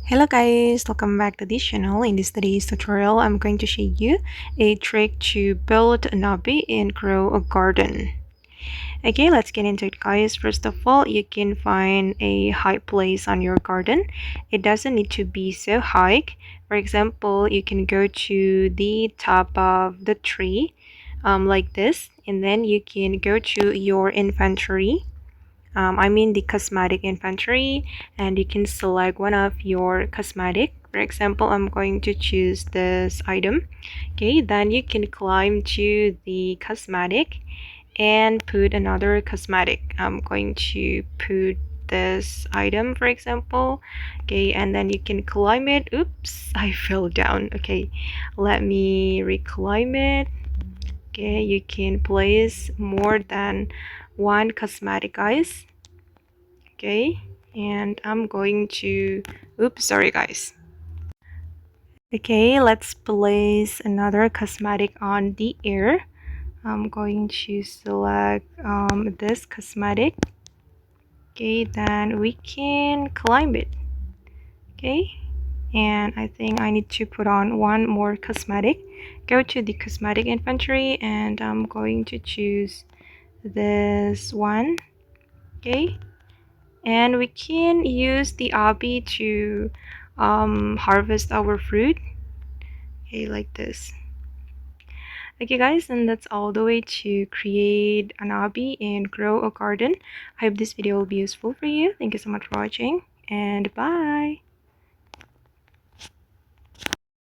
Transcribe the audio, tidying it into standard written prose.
Hello guys, welcome back to this channel. In this today's tutorial, I'm going to show you a trick to build an obby and grow a garden. Okay, let's get into it guys. First of all, you can find a high place on your garden. It doesn't need to be so high. For example, you can go to the top of the tree like this, and then you can go to your inventory. I mean the cosmetic inventory, and you can select one of your cosmetic. For example, I'm going to choose this item. Okay, then you can climb to the cosmetic and put another cosmetic. I'm going to put this item, for example. Okay, and then you can climb it. Oops, I fell down. Okay, let me reclimb it. Okay, you can place more than one cosmetic, guys. Okay, and I'm going to oops, sorry guys. Okay, let's place another cosmetic on the ear. I'm going to select this cosmetic. Okay, then we can climb it. Okay, and I think I need to put on one more cosmetic. Go to the cosmetic inventory, and I'm going to choose this one. Okay, and we can use the obby to harvest our fruit. Okay, like this. Okay guys, and that's all the way to create an obby and grow a garden. I hope this video will be useful for you. Thank you so much for watching, and bye.